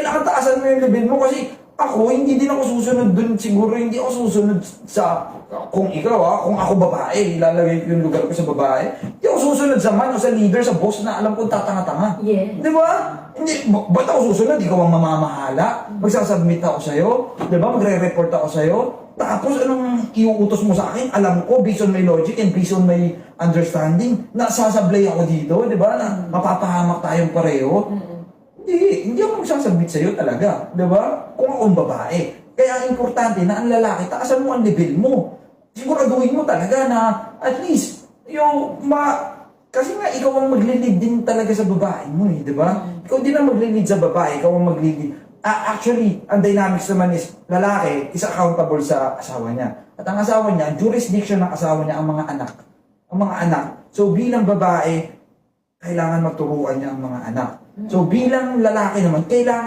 kailangan taasan mo yung level mo kasi ako, hindi din ako susunod dun. Siguro hindi ako susunod sa, kung ikaw kung ako babae, ilalagay ko yung lugar ko sa babae. Hindi ako susunod sa man o sa leader, sa boss na alam kong tatanga-tanga. Yes. Di ba? Hindi, ba't ako susunod? Ikaw ang mamamahala. Magsasubmit ako sa'yo. Di ba? Magre-report ako sa'yo. Tapos anong iuutos mo sa akin? Alam ko, based on my logic and based on my understanding, nasasablay ako dito, di ba? Na mapapahamak tayong pareho. Hindi ako magsasubmit sa'yo talaga, di ba? Kung akong babae. Kaya importante na ang lalaki, taasan mo ang level mo. Siguraduhin mo talaga na at least, kasi nga ikaw ang maglilid din talaga sa babae mo di ba? Ikaw din ang maglilid sa babae, ikaw ang maglilid. Actually, ang dynamics naman is, lalaki is accountable sa asawa niya. At ang asawa niya, jurisdiction ng asawa niya ang mga anak. Ang mga anak. So bilang babae, kailangan maturuan niya ang mga anak. So bilang lalaki naman, kailangan